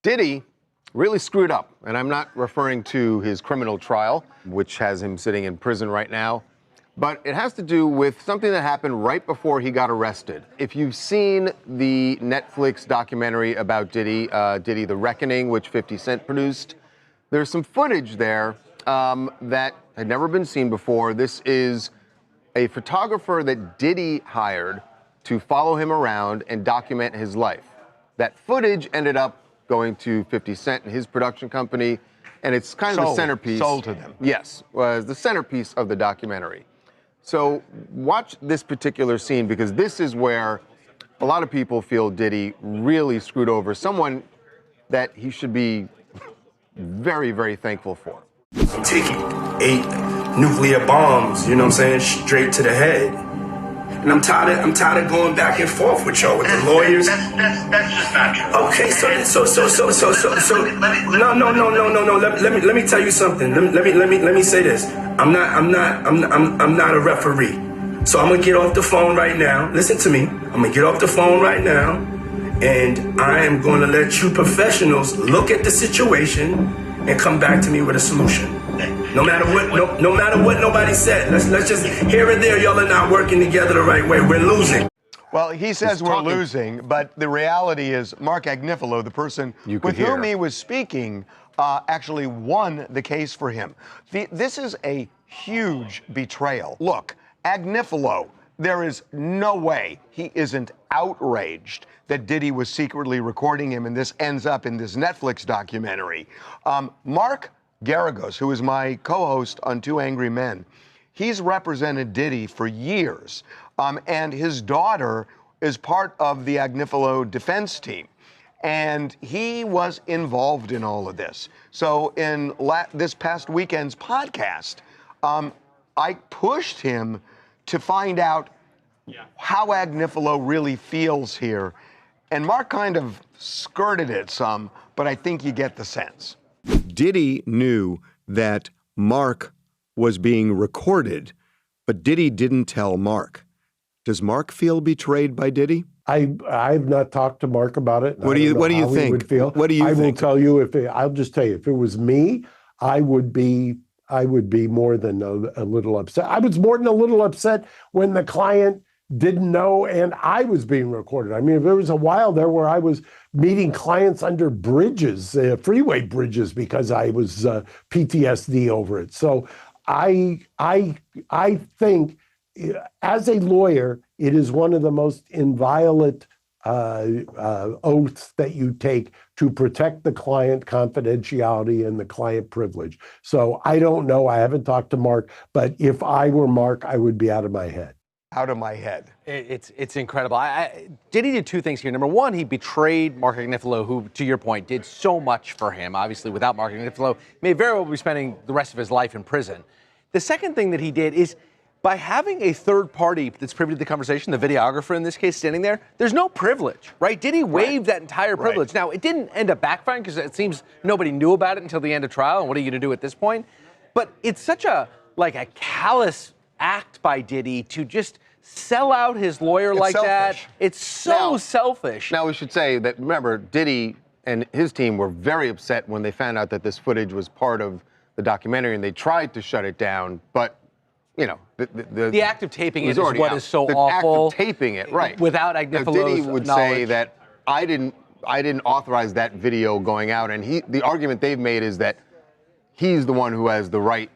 Diddy really screwed up, and I'm not referring to his criminal trial, which has him sitting in prison right now, but it has to do with something that happened right before he got arrested. If you've seen the Netflix documentary about Diddy, Diddy The Reckoning, which 50 Cent produced, there's some footage there that had never been seen before. This is a photographer that Diddy hired to follow him around and document his life. That footage ended up going to 50 Cent and his production company, and it's kind of the centerpiece. Sold to them. Yes, was the centerpiece of the documentary. So watch this particular scene, because this is where a lot of people feel Diddy really screwed over someone that he should be very, very thankful for. I'm taking 8 nuclear bombs, you know what I'm saying, straight to the head. And I'm tired of going back and forth with y'all, with the lawyers. That's just not true. Okay, no. Let me tell you something. Let me say this. I'm not a referee. So I'm gonna get off the phone right now. Listen to me. I'm gonna get off the phone right now, and I am gonna let you professionals look at the situation and come back to me with a solution. No matter what nobody said. Let's just here and there, y'all are not working together the right way. We're losing. Well, he says we're losing, but the reality is Mark Agnifilo, the person with whom he was speaking, actually won the case for him. This is a huge betrayal. Look, Agnifilo, there is no way he isn't outraged that Diddy was secretly recording him, and this ends up in this Netflix documentary. Mark Garagos, who is my co-host on Two Angry Men, he's represented Diddy for years, and his daughter is part of the Agnifilo defense team, and he was involved in all of this. So in this past weekend's podcast, I pushed him to find out how Agnifilo really feels here, and Mark kind of skirted it some, but I think you get the sense. Diddy knew that Mark was being recorded, but Diddy didn't tell Mark. Does Mark feel betrayed by Diddy? I've not talked to Mark about it. What do you think? Would feel. What do you think? I will tell you, I'll just tell you, if it was me, I would be more than a little upset. I was more than a little upset when the client didn't know and I was being recorded. I mean, there was a while there where I was meeting clients under bridges, freeway bridges, because I was PTSD over it. So I think as a lawyer, it is one of the most inviolate oaths that you take to protect the client confidentiality and the client privilege. So I don't know. I haven't talked to Mark, but if I were Mark, I would be out of my head. Out of my head. It's incredible. Diddy did 2 things here. Number one, he betrayed Mark Agnifilo, who, to your point, did so much for him. Obviously, without Mark Agnifilo, may very well be spending the rest of his life in prison. The second thing that he did is, by having a third party that's privy to the conversation, the videographer in this case standing there, there's no privilege, right? Diddy waived that entire privilege. Now, it didn't end up backfiring because it seems nobody knew about it until the end of trial, and what are you going to do at this point? But it's such a callous act by Diddy to just sell out his lawyer like that. It's so selfish. Now, we should say that, remember, Diddy and his team were very upset when they found out that this footage was part of the documentary, and they tried to shut it down, but, you know, the act of taping it is what out. is so the awful. Act of taping it, right. Without Agnifilo's Diddy would knowledge. say that I didn't authorize that video going out, and the argument they've made is that he's the one who has the right,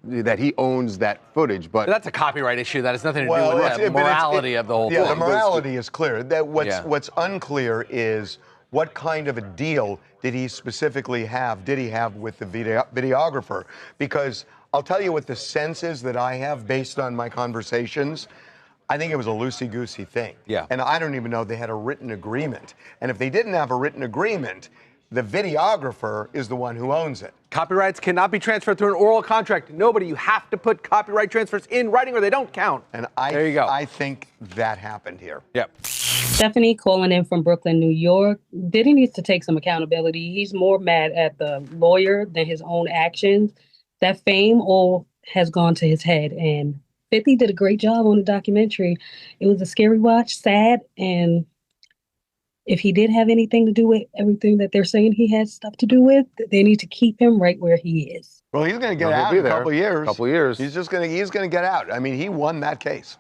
that he owns that footage, but that's a copyright issue. That has nothing to do with the morality of the whole thing. Yeah, the morality is clear. That what's unclear is what kind of a deal did he have with the videographer? Because I'll tell you what the sense is that I have based on my conversations. I think it was a loosey-goosey thing. Yeah. And I don't even know they had a written agreement. And if they didn't have a written agreement, the videographer is the one who owns it. Copyrights cannot be transferred through an oral contract. Nobody, you have to put copyright transfers in writing or they don't count. And there you go. I think that happened here. Yep. Stephanie calling in from Brooklyn, New York. Diddy needs to take some accountability. He's more mad at the lawyer than his own actions. That fame all has gone to his head, and 50 did a great job on the documentary. It was a scary watch, sad, and if he did have anything to do with everything that they're saying he had stuff to do with, they need to keep him right where he is. Well, he's going to get out in a couple of years. Couple of years. He's going to get out. I mean, he won that case.